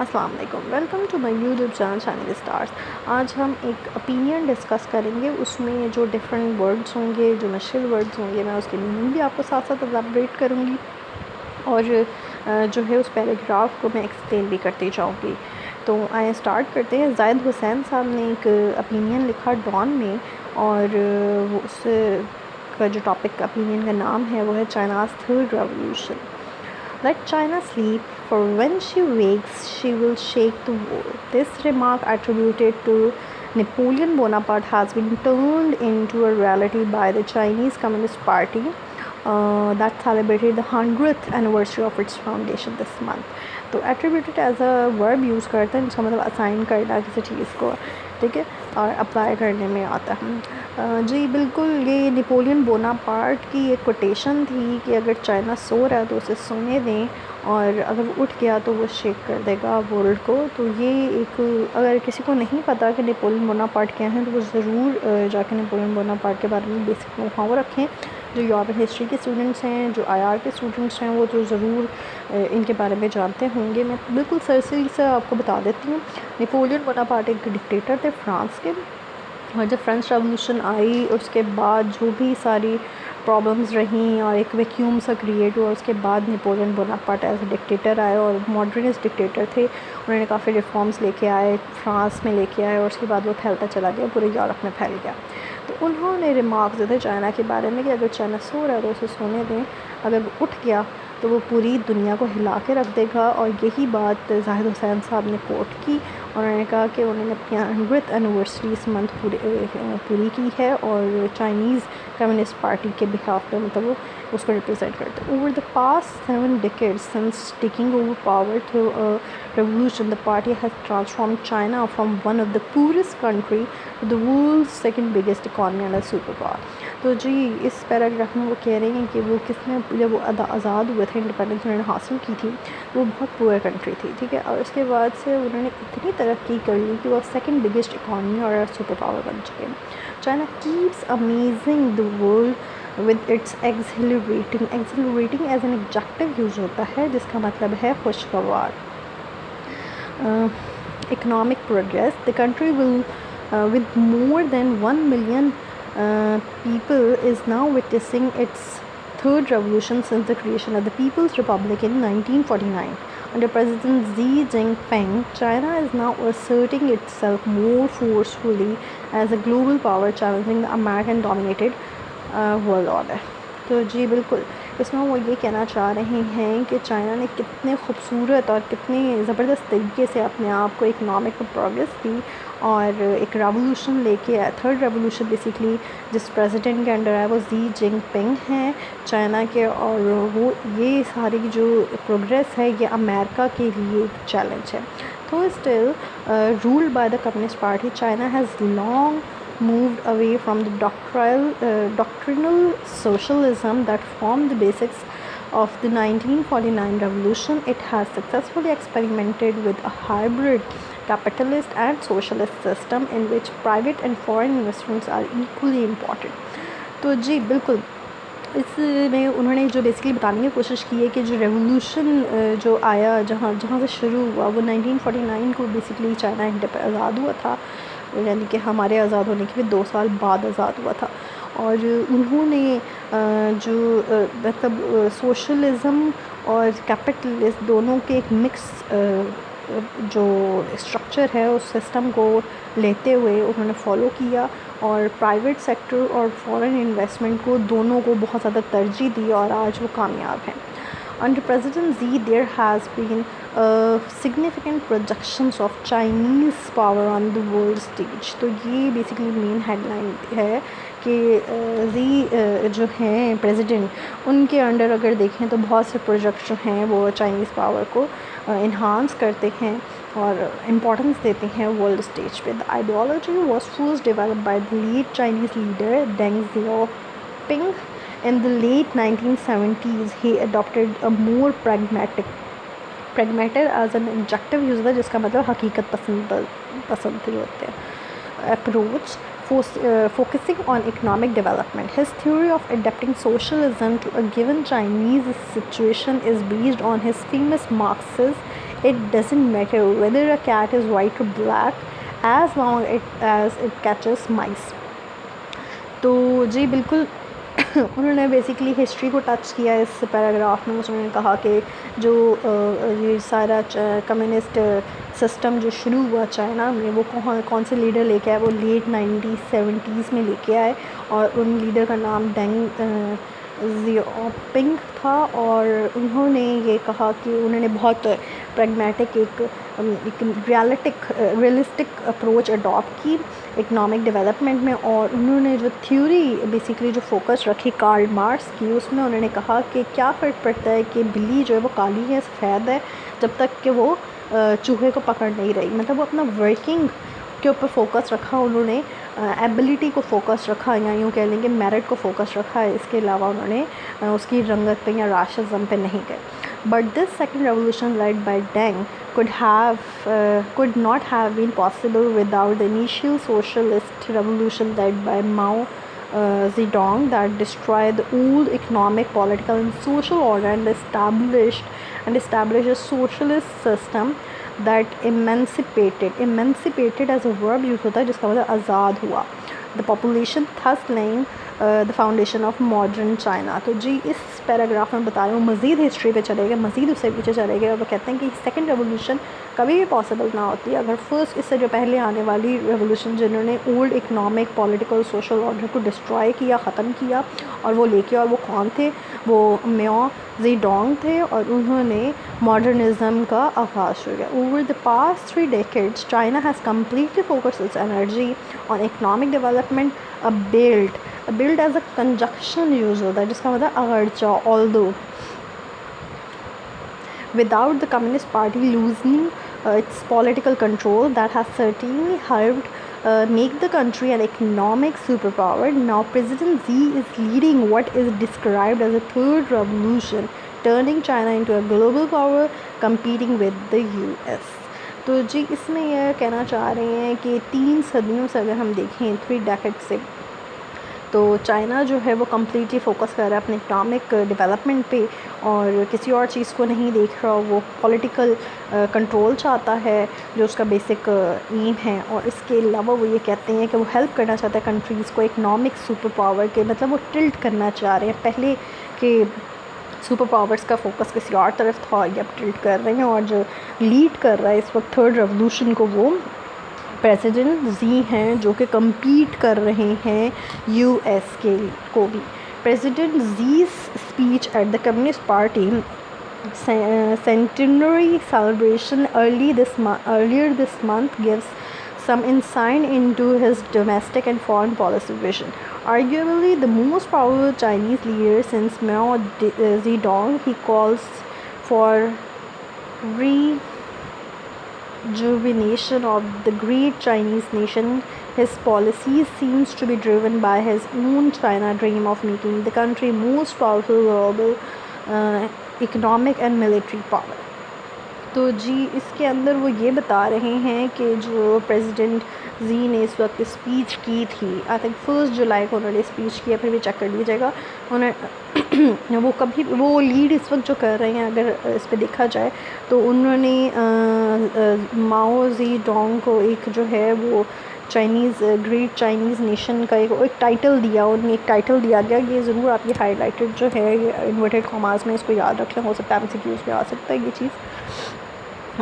अस्सलाम वालेकुम, welcome to my YouTube channel Shining Stars. आज हम एक ओपिनियन डिस्कस करेंगे। उसमें जो डिफरेंट वर्ड्स होंगे, जो मुश्किल वर्ड्स होंगे, मैं उसके मीनिंग भी आपको साथ साथ एलैबोरेट करूँगी और जो है उस पैराग्राफ को मैं एक्सप्लेन भी करती जाऊँगी। तो आइए स्टार्ट करते हैं। ज़ाहिद हुसैन साहब ने एक ओपिनियन लिखा डॉन में, और वो उस का जो टॉपिक ओपिनियन का नाम है वो है China's third revolution. Let China sleep, for when she wakes, she will shake the world. This remark, attributed to Napoleon Bonaparte, has been turned into a reality by the Chinese Communist Party that celebrated the 100th anniversary of its foundation this month. तो attributed as a verb use करते हैं, इसका मतलब assign करना किसी चीज़ को, ठीक है, और अप्लाई करने में आता है। जी बिल्कुल, ये नेपोलियन बोनापार्ट की एक कोटेशन थी कि अगर चाइना सो रहा है तो उसे सोने दें, और अगर वो उठ गया तो वो शेक कर देगा वर्ल्ड को। तो ये एक, अगर किसी को नहीं पता कि नेपोलियन बोनापार्ट क्या हैं तो वो ज़रूर जाके नेपोलियन बोनापार्ट के बारे में बेसिक नॉलेज रखें। जो यूरोपियन हिस्ट्री के स्टूडेंट्स हैं, जो आईआर के स्टूडेंट्स हैं, वो तो ज़रूर इनके बारे में जानते होंगे। मैं बिल्कुल सरसरी से आपको बता देती हूँ। नेपोलियन बोनापार्ट एक डिक्टेटर थे फ्रांस के, और जब फ्रेंच रेवोल्यूशन आई उसके बाद जो भी सारी प्रॉब्लम्स रहीं और एक वैक्यूम सा क्रिएट हुआ, उसके बाद Napoleon Bonaparte as a dictator आए और मॉडर्निस्ट डिक्टेटर थे। उन्होंने काफ़ी रिफॉर्म्स लेके आए, फ्रांस में लेके आए, और उसके बाद वो फैलता चला गया, पूरे यूरोप में फैल गया। तो उन्होंने रिमार्क्स दिए थे चाइना के बारे में कि अगर चाइना सो रहा है तो उसे सोने दें, अगर वो उठ गया तो वो पूरी दुनिया को हिला के रख देगा। और यही बात ज़ाहिद हुसैन साहब ने कोट की, और उन्होंने कहा कि उन्होंने अपनी 100th एनिवर्सरी इस मंथ पूरी की है, और चाइनीज़ कम्युनिस्ट पार्टी के बिहाफ पे मतलब वो उसको रिप्रेजेंट करते हैं। Over the past 7 decades since taking over power through a revolution, the party has transformed China from one of the poorest country to the world's second biggest economy and a superpower. तो जी इस paragraph में वो कह रहे हैं कि वो किसने, जब वो आज़ाद हुए थे, इंडिपेंडेंस उन्होंने हासिल की थी, वो बहुत पुअर कंट्री थी, ठीक है, और उसके बाद से उन्होंने इतनी तरक्की कर ली कि वो सेकंड बिगेस्ट इकॉनमी और सुपर पावर बन चुके हैं। China keeps amazing the world with its accelerating as an adjective use होता है, जिसका मतलब है खुशगवार। Economic progress, the country will with more than 1 million people is now witnessing its third revolution since the creation of the People's Republic in 1949. Under President Xi Jinping, China is now asserting itself more forcefully as a global power, challenging the American-dominated world order. तो जी बिल्कुल, इसमें वो ये कहना चाह रहे हैं कि चाइना ने कितने खूबसूरत और कितने ज़बरदस्त तरीके से अपने आप को इकनॉमिक प्रोग्रेस दी और एक रेवोल्यूशन लेके आया। थर्ड रेवोल्यूशन बेसिकली जिस प्रेसिडेंट के अंडर आया वो जी जिनपिंग हैं चाइना के, और वो ये सारी जो प्रोग्रेस है ये अमेरिका के लिए एक चैलेंज है। तो still ruled by the Communist party, China has long moved away from the doctrinal socialism that formed the basics of the 1949 revolution. It has successfully experimented with a hybrid capitalist and socialist system in which private and foreign investments are equally important. तो जी बिल्कुल, इसमें उन्होंने जो basically बताने की कोशिश की है कि जो रेवोल्यूशन जो आया, जहाँ से शुरू हुआ, वो 1949 को बेसिकली चाइना आज़ाद हुआ था, यानी कि हमारे आज़ाद होने के भी 2 साल बाद आज़ाद हुआ था। और उन्होंने जो मतलब सोशलिज़म और कैपिटलिस्ट दोनों के एक मिक्स जो स्ट्रक्चर है उस सिस्टम को लेते हुए उन्होंने फॉलो किया, और प्राइवेट सेक्टर और फॉरेन इन्वेस्टमेंट को दोनों को बहुत ज़्यादा तरजीह दी, और आज वो कामयाब हैं। Under President Xi, there has been significant projections of Chinese power on the world stage. तो ये बेसिकली मेन हेडलाइन है कि Xi जो हैं प्रेसिडेंट, उनके अंडर अगर देखें तो बहुत से प्रोजेक्ट जो हैं वो चाइनीज़ पावर को इन्हांस करते हैं और इम्पोर्टेंस देते हैं वर्ल्ड स्टेज पे। The ideology was first developed by the late Chinese leader Deng Xiaoping. In the late 1970s, he adopted a more pragmatic as an adjective use होता है, जिसका मतलब हकीकत पसंद होते हैं approach, focusing on economic development. His theory of adapting socialism to a given Chinese situation is based on his famous Marxist it doesn't matter whether a cat is white or black as long as it catches mice. तो जी बिल्कुल उन्होंने basically history को touch किया इस paragraph में। उन्होंने कहा कि जो ये सारा कम्युनिस्ट सिस्टम जो शुरू हुआ चाइना में वो कौन से लीडर लेके आए, वो लेट 1970s में लेके आए और उन लीडर का नाम डेंग ज़ियाओपिंग था। और उन्होंने ये कहा कि उन्होंने बहुत प्रैग्मेटिक एक रियलिस्टिक अप्रोच अडॉप्ट की इकनॉमिक डेवलपमेंट में। और उन्होंने जो थ्योरी बेसिकली जो फोकस रखी कार्ल मार्क्स की, उसमें उन्होंने कहा कि क्या फ़र्क पड़ता है कि बिल्ली जो है वो काली है सफ़ेद है जब तक कि वो चूहे को पकड़ नहीं रही। मतलब वो अपना वर्किंग के ऊपर फोकस रखा उन्होंने, एबिलिटी को फोकस रखा या यूँ कह लेंगे मेरिट को फोकस रखा है। इसके अलावा उन्होंने उसकी रंगत पे या राशिज़म पे नहीं गए। But this second revolution led by Deng could not have been possible without the initial socialist revolution led by Mao Zedong that destroyed the old economic, political and social order and established a socialist system that emancipated as a verb use होता है जिसका मतलब आज़ाद हुआ। The population thus laying the foundation of modern China। तो जी इस paragraph में बता रहे हैं, वो मज़ीद हिस्ट्री पे चले गए, मज़ीद उससे पीछे चले गए और वो कहते हैं कि सेकंड रेवोल्यूशन कभी भी पॉसिबल ना होती अगर फर्स्ट इससे जो पहले आने वाली रेवोल्यूशन जिन्होंने old economic, political, social order को डिस्ट्रॉय किया, ख़त्म किया और वो लेके, और वो कौन थे, वो म्याओ ज़ेडोंग थे और उन्होंने मॉडर्निज़म का आगाज़ हो गया। Over the past 3 decades China has completely focused its energy on economic development, a build as a conjunction use होता है जिसका मतलब अगरचा, although without the Communist Party losing its political control that has certainly helped make the country an economic superpower. Now President Xi is leading what is described as a third revolution, turning China into a global power competing with the US। तो जी इसमें यह कहना चाह रहे हैं कि 3 सदियों से अगर हम देखें 3 decades से, तो चाइना जो है वो कम्प्लीटली फ़ोकस कर रहा है अपने इकनॉमिक डेवलपमेंट पे और किसी और चीज़ को नहीं देख रहा। वो पॉलिटिकल कंट्रोल चाहता है जो उसका बेसिक एम है, और इसके अलावा वो ये कहते हैं कि वो हेल्प करना चाहता है कंट्रीज़ को इकनॉमिक सुपर पावर के, मतलब वो टिल्ट करना चाह रहे हैं। पहले के सुपर पावर्स का फोकस किसी और तरफ था, ये अब टिल्ट कर रहे हैं और जो लीड कर रहा है इस वक्त थर्ड रेवोल्यूशन को वो प्रेसिडेंट जी हैं जो कि कम्पीट कर रहे हैं यूएस के को भी। President Xi's speech at the Communist Party centenary celebration earlier this month gives some insight into his domestic and foreign policy vision. Arguably the most powerful Chinese leader since Mao Zedong, he calls for rejuvenation of the great Chinese nation. His policies seems to be driven by his own China dream of making the country most powerful global economic and military power। तो जी इसके अंदर वो ये बता रहे हैं कि जो प्रेसिडेंट जी ने इस वक्त स्पीच की थी, आई थिंक 1 जुलाई को उन्होंने स्पीच किया, फिर भी चेक कर लीजिएगा उन्होंने वो कभी वो लीड इस वक्त जो कर रहे हैं अगर इस पे देखा जाए तो उन्होंने माओ ज़ेडोंग को एक जो है वो ग्रेट चाइनीज़ नेशन का एक टाइटल दिया, उन्हें एक टाइटल दिया गया। ये ज़रूर आप ये हाईलाइटेड जो है ये इन्वर्टेड कॉमास में इसको याद रख लें, हो सकता है MCQs में आ सकता है ये चीज़।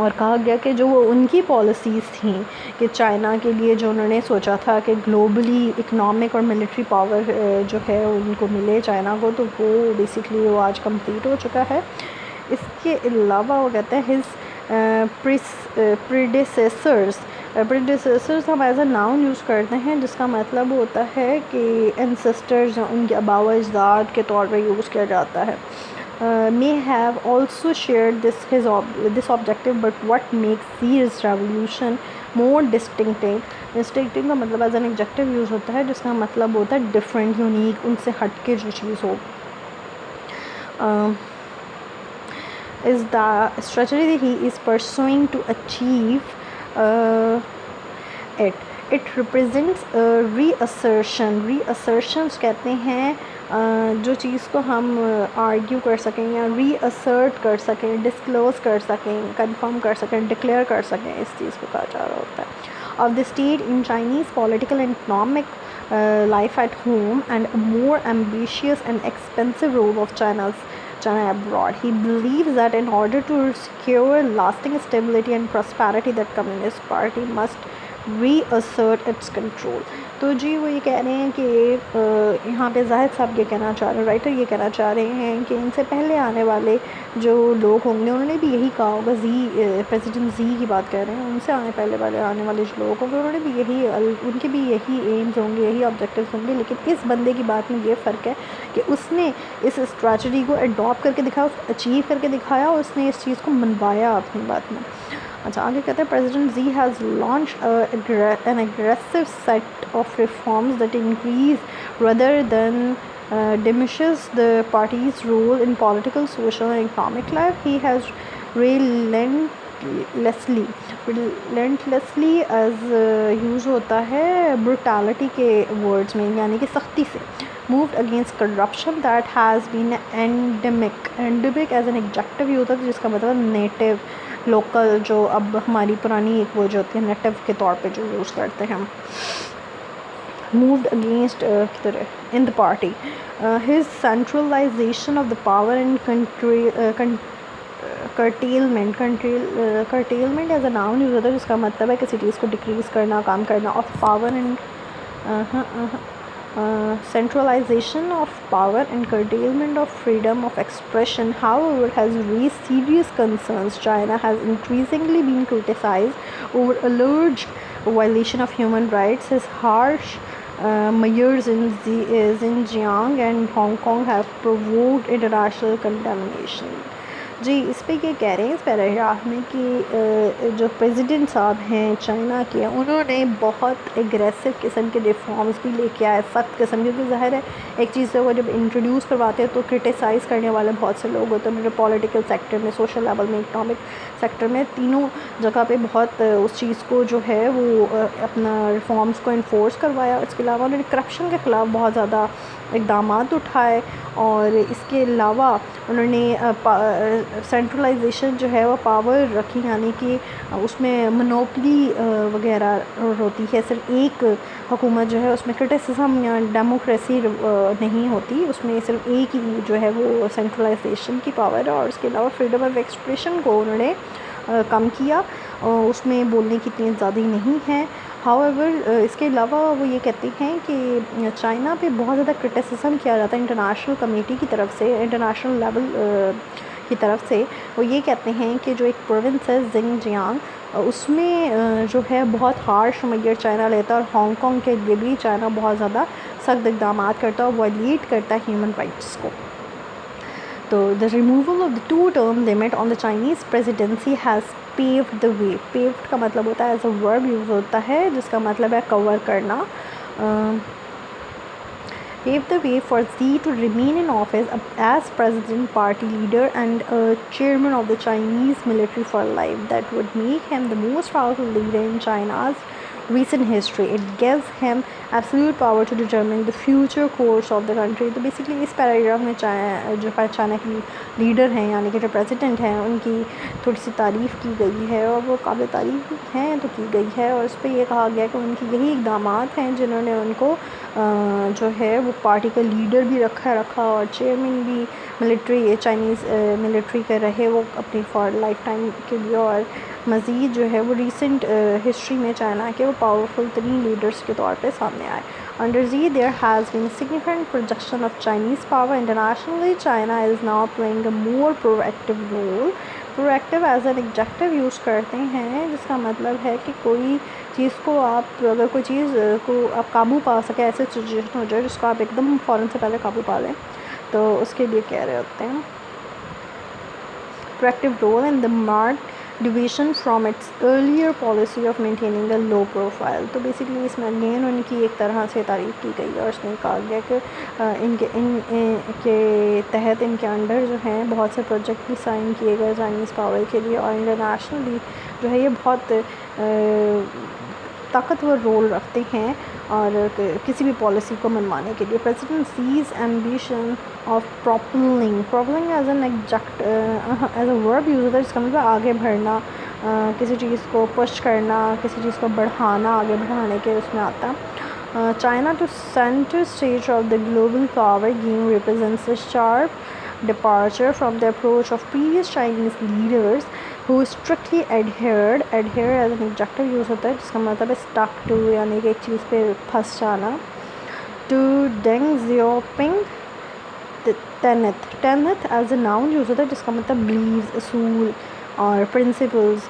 और कहा गया कि जो वो उनकी पॉलिसीज़ थी कि चाइना के लिए जो उन्होंने सोचा था कि ग्लोबली इकनॉमिक और मिलिट्री पावर जो है उनको मिले चाइना को, तो वो बेसिकली वो आज कंप्लीट हो चुका है। इसके अलावा वो कहते हैं हिज प्रीडिसेसर्स हम एज अ नाउन यूज़ करते हैं जिसका मतलब होता है कि एंसेस्टर्स, उनके आबाव अजदाद के तौर पर यूज़ किया जाता है। May have also shared this objective, but what makes this revolution more distinctive का मतलब एज एन एडजेक्टिव यूज़ होता है जिसका मतलब होता है डिफरेंट, यूनिक, उनसे हट के जो चीज़ हो। is the strategy he is pursuing to achieve it it represents reassertions कहते हैं जो चीज़ को हम आर्ग्यू कर सकें या रीअसर्ट कर सकें, डिस्क्लोज़ कर सकें, कंफर्म कर सकें, डिक्लेयर कर सकें, इस चीज़ को कहा जा रहा होता है। Of the state in Chinese political and economic life at home and a more ambitious and expensive role of China abroad. He believes that in order to secure lasting stability and prosperity, that Communist Party must reassert its control. तो जी वो ये कह रहे हैं कि यहाँ पे जाहिद साहब ये कहना चाह रहे हैं, राइटर ये कहना चाह रहे हैं कि इनसे पहले आने वाले जो लोग होंगे उन्होंने भी यही कहा होगा, प्रेसिडेंट जी की बात कर रहे हैं, उनसे आने वाले जो लोग होंगे उन्होंने भी उनके भी यही एम्स होंगे, यही ऑब्जेक्टिव्स होंगे। लेकिन इस बंदे की बात में ये फ़र्क है कि उसने इस स्ट्रैटेजी को अडॉप्ट करके दिखाया, उसको अचीव करके दिखाया और उसने इस चीज़ को मनवाया अपनी बात में। अच्छा आगे कहते हैं president Xi has launch an aggressive set of reforms that increase rather than diminishes the party's role in political, social and economic life. He has relentlessly as use होता है brutality के words में, यानी कि सख्ती से, moved against corruption that has been endemic as an adjective use होता है जिसका मतलब नेटिव, लोकल, जो अब हमारी पुरानी एक वो जो होती है नेटिव के तौर पे जो यूज़ करते हैं हम। moved against in the party. His centralization of the power and curtailment as a noun use होता है जिसका मतलब है किसी चीज़ को डिक्रीज़ करना, काम करना, of power and centralization of power and curtailment of freedom of expression, however, has raised serious concerns. China has increasingly been criticized over alleged violation of human rights. His harsh measures in Xinjiang and Hong Kong have provoked international condemnation. जी इस पे ये कह रहे हैं इस paragraph में कि जो प्रेसिडेंट साहब हैं चाइना के, उन्होंने बहुत एग्रेसिव किस्म के रिफॉर्म्स भी लेके आए, सख्त किस्म, क्योंकि ज़ाहिर है एक चीज़ को जब इंट्रोड्यूस करवाते हैं तो क्रिटिसाइज़ करने वाले बहुत से लोग होते हैं। उन्होंने पॉलिटिकल सेक्टर में, सोशल लेवल में, इकनॉमिक सेक्टर में, तीनों जगह पे बहुत उस चीज़ को जो है वो अपना रिफॉर्म्स को इन्फोर्स करवाया। इसके अलावा उन्होंने करप्शन के ख़िलाफ़ बहुत ज़्यादा इक़दाम उठाए और इसके अलावा उन्होंने सेंट्रलाइजेशन जो है वो पावर रखी, यानी कि उसमें मोनोपली वगैरह होती है, सिर्फ एक हुकूमत जो है उसमें क्रिटिसिज्म या डेमोक्रेसी नहीं होती, उसमें सिर्फ एक ही जो है वो सेंट्रलाइजेशन की पावर है। और उसके अलावा फ्रीडम ऑफ एक्सप्रेशन को उन्होंने कम किया, उसमें बोलने की इतनी आज़ादी नहीं है। हाउएवर इसके अलावा वो ये कहते हैं कि चाइना पे बहुत ज़्यादा क्रिटिसिज्म किया जाता है इंटरनेशनल कमेटी की तरफ से, इंटरनेशनल लेवल की तरफ से। वो ये कहते हैं कि जो एक प्रोविंस है ज़िंगजियांग, उसमें जो है बहुत हार्श मेजर चाइना लेता है और हांगकांग के लिए भी चाइना बहुत ज़्यादा सख्त इक़दाम करता है और वायलेट करता है ह्यूमन राइट्स को। तो the removal of the 2-term limit on the Chinese presidency has paved the way. Paved का मतलब होता है एज अ वर्ब यूज़ होता है जिसका मतलब है कवर करना। paved the way for Xi to remain in office as president, party leader and chairman of the Chinese military for life. That would make him the most powerful leader in China's recent history. It gives him absolute power to determine the future course of the country. तो basically इस paragraph में जो China की leader हैं यानी कि जो president हैं उनकी थोड़ी सी तारीफ़ की गई है और वो काबिल तारीफ़ हैं तो की गई है। और इस पर यह कहा गया कि उनकी यही इक़दाम हैं जिन्होंने उनको जो है वो पार्टी का लीडर भी रखा और चेयरमैन भी मिलिट्री, चाइनीज़ मिलिट्री के रहे वो अपनी फॉर लाइफ टाइम के लिए। और मज़ीद जो है वो रिसेंट हिस्ट्री में चाइना के वो पावरफुल तरीन लीडर्स के तौर पे सामने आए। Under Xi, there has been significant projection of Chinese power internationally. China is now playing a more proactive role. Proactive as an adjective use करते हैं जिसका मतलब है कि कोई चीज़ को आप, अगर कोई चीज़ को आप काबू पा सके, ऐसे सिचुएशन हो जाए जिसको आप एकदम फ़ौरन से पहले काबू पा लें, तो उसके लिए कह रहे होते हैं proactive role in the marked deviation from its earlier policy of maintaining a low profile. तो बेसिकली इसमें अगेन उनकी एक तरह से तारीफ़ की गई और उसमें कहा गया कि इनके तहत इनके अंडर जो हैं बहुत से प्रोजेक्ट भी साइन किए गए चाइनीज़ पावर के लिए और इंटरनेशनली जो है ये बहुत ताकतवर रोल रखते हैं और किसी भी पॉलिसी को मनवाने के लिए। President Xi's ambition of propelling as an exact as a verb use होता है, जिसका मतलब आगे बढ़ना, किसी चीज़ को पुश करना, किसी चीज़ को बढ़ाना, आगे बढ़ाने के उसमें आता है। China to centre stage of the global power game represents a sharp departure from the approach of previous Chinese leaders who strictly adhere as an adjective use होता है, जिसका मतलब है stuck to, यानी कि एक चीज़ पे फंस जाना। to Deng Xiaoping teneth as a noun use होता है, जिसका मतलब beliefs, असूल और principles।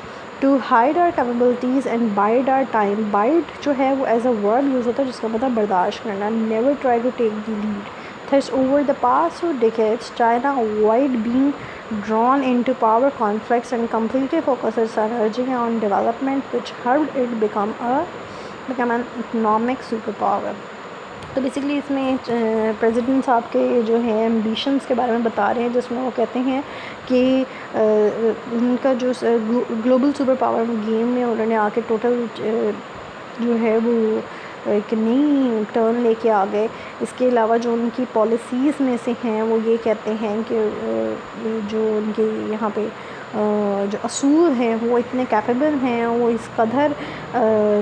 to hide our capabilities and bide our time, bide जो है वो as a verb यूज़ होता है, जिसका मतलब बर्दाश्त करना। never try to take the lead। Thus, over the past 2 decades, China avoided being drawn into power conflicts and completely focuses its energy on development, which helped it become an economic superpower। तो basically इसमें president साहब के जो है ambitions के बारे में बता रहे हैं, जिसमें वो कहते हैं कि उनका जो ग्लोबल सुपर पावर गेम में उन्होंने आके टोटल जो है वो एक नई टर्न लेके आ गए। इसके अलावा जो उनकी पॉलिसीज़ में से हैं वो ये कहते हैं कि जो उनके यहाँ पे जो असूल हैं वो इतने कैपेबल हैं, वो इस कदर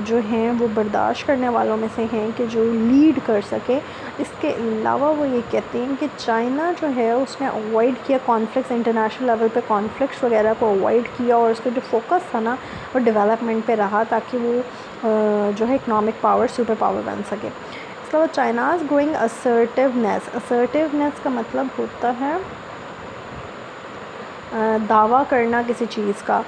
जो हैं वो बर्दाश्त करने वालों में से हैं कि जो लीड कर सके। इसके अलावा वो ये कहते हैं कि चाइना जो है उसने अवॉइड किया कॉन्फ्लिक्ट्स, इंटरनेशनल लेवल पे कॉन्फ्लिक्ट्स वगैरह को अवॉइड किया, और उसका जो फोकस था ना वो डेवलपमेंट पे रहा, ताकि वो जो है इकनॉमिक पावर सुपर पावर बन सके। इसके अलावा चाइनाज़ ग्रोइंग असर्टिवनेस का मतलब होता है दावा करना किसी चीज़ का।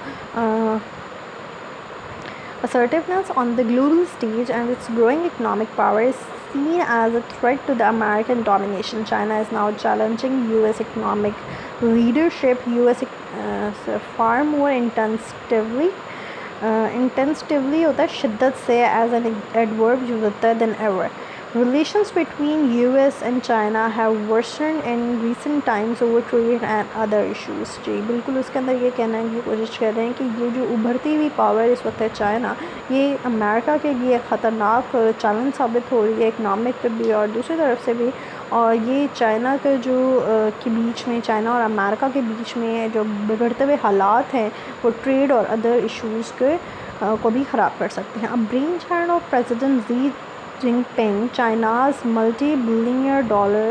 Assertiveness on the global stage and its growing economic power is seen as a threat to the American domination. China is now challenging US economic leadership, far more intensively होता है शिद्दत से, as an adverb यूज होता है than ever. Relations between US and China have worsened in recent times over trade and other issues। जी बिल्कुल, उसके अंदर ये कहने की कोशिश कर रहे हैं कि ये जो उभरती हुई पावर इस वक्त है चाइना, ये अमेरिका के लिए ख़तरनाक चैलेंज साबित हो रही है, इकनॉमिक पे भी और दूसरी तरफ से भी। और ये चाइना के जो के बीच में, चाइना और अमेरिका के बीच में जो बिगड़ते हुए हालात हैं वो ट्रेड और अदर इशूज़ के को भी ख़राब कर सकते हैं। अब brainchild of president Xi Jinping, China's multi-billion dollar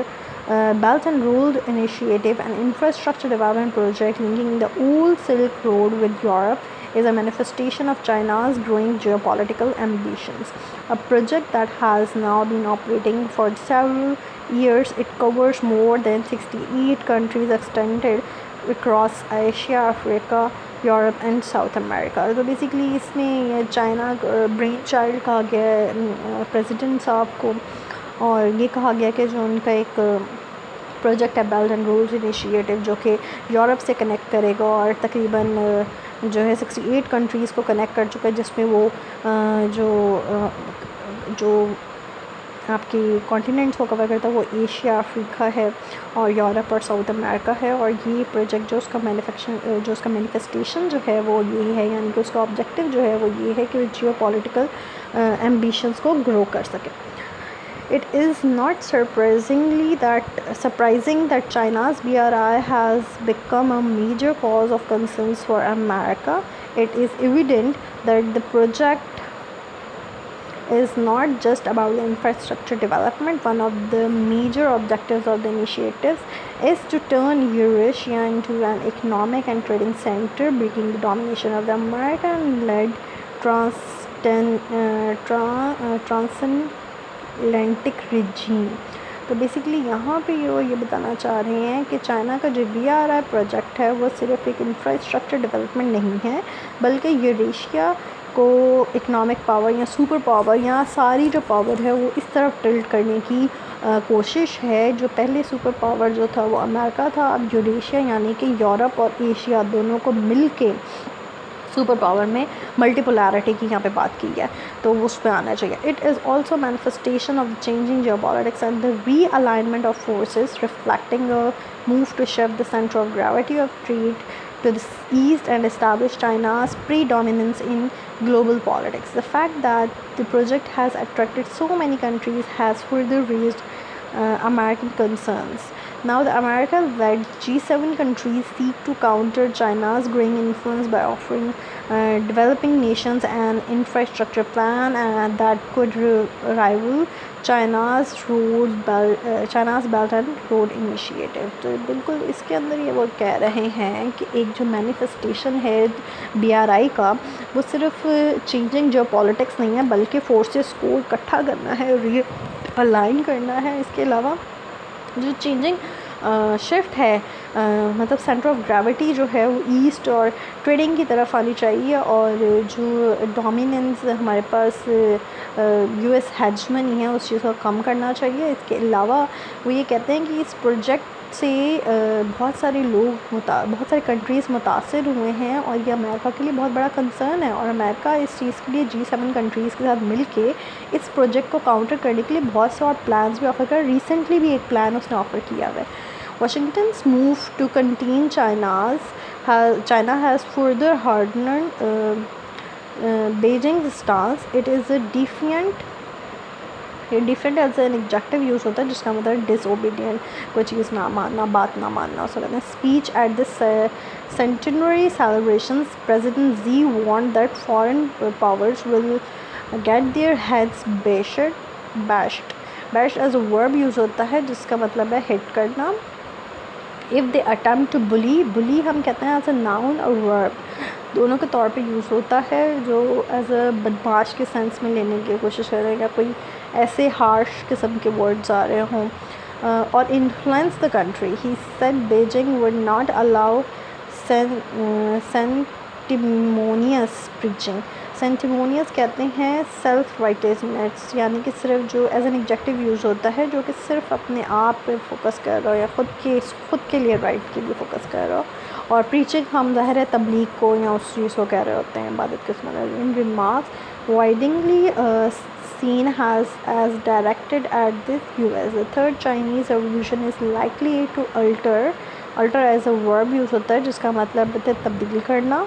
Belt and Road Initiative, an infrastructure development project linking the old Silk Road with Europe, is a manifestation of China's growing geopolitical ambitions. A project that has now been operating for several years, it covers more than 68 countries extended across Asia, Africa, Europe and south America. तो basically इसमें China brain child कहा गया है president साहब को, और ये कहा गया कि जो उनका एक प्रोजेक्ट है बेल्ट एंड रोड इनिशिएटिव, जो कि यूरोप से कनेक्ट करेगा और तकरीबन जो है 68 कंट्रीज़ को कनेक्ट कर चुका है, जिसमें वो जो आपकी कॉन्टिनेंट्स को कवर करता है वो एशिया, अफ्रीका है और यूरोप और साउथ अमेरिका है। और ये प्रोजेक्ट जो उसका मैनिफेस्टेशन जो है वो ये है, यानी कि उसका ऑब्जेक्टिव जो है वो ये है कि जियो पॉलिटिकल एम्बिशंस को ग्रो कर सके। It is not surprising that China's BRI has become a major cause of concerns for America. It is evident that the project is not just about the infrastructure development. One of the major objectives of the initiatives is to turn Eurasia into an economic and trading center, breaking the domination of the American-led transatlantic regime। तो basically यहाँ पे ये बताना चाह रहे हैं कि China का जो BRI प्रोजेक्ट है वो सिर्फ एक इंफ्रास्ट्रक्चर डेवलपमेंट नहीं है, बल्कि यूरेशिया को इकनॉमिक पावर या सुपर पावर या सारी जो पावर है वो इस तरफ टिल्ट करने की कोशिश है। जो पहले सुपर पावर जो था वो अमेरिका था, अब यूरेशिया यानी कि यूरोप और एशिया दोनों को मिल के सुपर पावर में मल्टीपोलैरिटी की यहाँ पे बात की है, तो उस पर आना चाहिए। It is also manifestation of changing geopolitics and the realignment of forces, reflecting a move to shift the centre of gravity of trade to the east and establish China's predominance in global politics. The fact that the project has attracted so many countries has further raised American concerns. Now, the America-led G7 countries seek to counter China's growing influence by offering developing nations an infrastructure plan that could rival China's Belt and Road Initiative. तो बिल्कुल इसके अंदर ये वो कह रहे हैं कि एक जो मैनिफेस्टेशन है BRI का, वो सिर्फ चेंजिंग जो पॉलिटिक्स नहीं है बल्कि फोर्सेस को इकट्ठा करना है, अलाइन करना है. इसके अलावा जो चेंजिंग शिफ्ट है मतलब सेंटर ऑफ ग्रेविटी जो है वो ईस्ट और ट्रेडिंग की तरफ आनी चाहिए, और जो डोमिनेंस हमारे पास US हेजमनी है उस चीज़ को कम करना चाहिए. इसके अलावा वो ये कहते हैं कि इस प्रोजेक्ट से बहुत सारे बहुत सारे कंट्रीज़ मुतासर हुए हैं, और ये अमेरिका के लिए बहुत बड़ा कंसर्न है, और अमेरिका इस चीज़ के लिए G7 कंट्रीज़ के साथ मिलके इस प्रोजेक्ट को काउंटर करने के लिए बहुत से और प्लान्स भी ऑफ़र कर. रिसेंटली भी एक प्लान उसने ऑफ़र किया हुआ है. Washington's move to contain China has further hardened Beijing's stance. It is a defiant as an adjective use होता है जिसका मतलब डिसओबीडियंट, कोई चीज़ ना मानना, बात ना मानना. उसको कहते हैं speech at the centenary celebrations. President Xi warned that foreign powers will get their heads bashed. As a verb use होता है जिसका मतलब है हिट करना. If they attempt to bully हम कहते हैं एज अ नाउन और वर्ब दोनों के तौर पे यूज़ होता है, जो एज अ बदमाश के सेंस में लेने की कोशिश कर रहे हैं, या कोई ऐसे हार्श किस्म के वर्ड्स आ रहे हों. और influence the country. He said Beijing would not allow sanctimonious preaching. Sanctimonious कहते हैं सेल्फ राइटियसनेस, यानी कि सिर्फ जो एज एन एग्जेक्टिव यूज़ होता है जो कि सिर्फ अपने आप पे फोकस कर रहा हो या ख़ुद के लिए राइट के लिए फोकस कर रहा हो. और प्रीचिंग हम ज़ाहिर है तबलीग को या उस चीज़ को कह रहे होते हैं, इबादत के उसमें. इन remarks वाइडिंगली seen as directed at the US. The third Chinese revolution is likely to alter as a verb use होता है जिसका मतलब है तब्दील करना.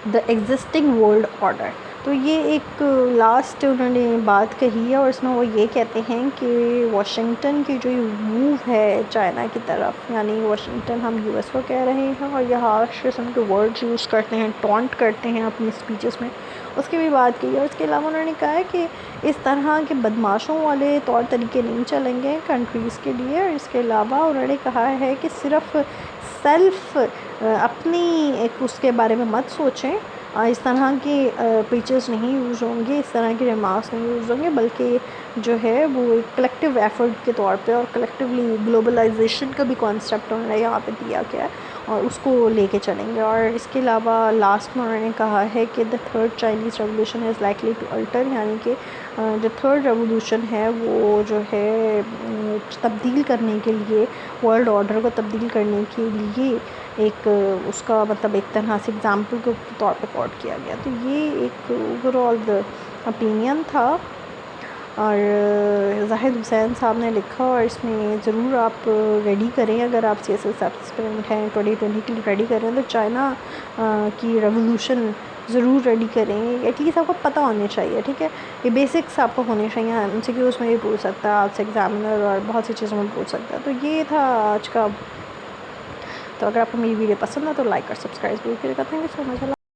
The existing world order. तो ये एक लास्ट उन्होंने बात कही है, और इसमें वो ये कहते हैं कि वाशिंगटन की जो मूव है चाइना की तरफ, यानी वाशिंगटन हम US को कह रहे हैं, और यह हार्श किस्म के वर्ड्स यूज़ करते हैं, टॉन्ट करते हैं अपनी स्पीचेस में, उसकी भी बात की है. और इसके अलावा उन्होंने कहा है कि इस तरह के बदमाशों वाले तौर तरीके नहीं चलेंगे कंट्रीज़ के लिए. और इसके अलावा उन्होंने कहा है कि सिर्फ सेल्फ अपनी एक उसके बारे में मत सोचें, इस तरह के पिक्चर्स नहीं यूज़ होंगे, इस तरह के रिमार्क्स नहीं यूज़ होंगे, बल्कि जो है वो एक कलेक्टिव एफर्ट के तौर पे और कलेक्टिवली ग्लोबलाइजेशन का भी कॉन्सेप्ट उन्होंने यहाँ पे दिया गया है, और उसको लेके चलेंगे. और इसके अलावा लास्ट में उन्होंने कहा है कि the third Chinese revolution is likely to alter, यानी कि जो थर्ड रेवोल्यूशन है वो जो है तब्दील करने के लिए, वर्ल्ड ऑर्डर को तब्दील करने के लिए एक उसका मतलब एक तरह से एग्ज़ाम्पल के तौर पे कोट किया गया. तो ये एक ओवरऑल द ओपिनियन था, और जाहिद हुसैन साहब ने लिखा, और इसमें ज़रूर आप रेडी करें. अगर आप CSS एस्पिरेंट हैं 2020 के लिए रेडी करें तो चाइना की रेवोल्यूशन ज़रूर रेडी करें. एटलीस्ट आपको पता होने चाहिए, ठीक है, ये बेसिक्स आपको होने चाहिए. MCQs में भी पूछ सकता है आपसे एग्जामिनर, और बहुत सी चीज़ों में पूछ सकता है. तो ये था आज का. तो अगर आपको मेरी वीडियो पसंद है तो लाइक और सब्सक्राइब भी करिएगा. Thank you so much.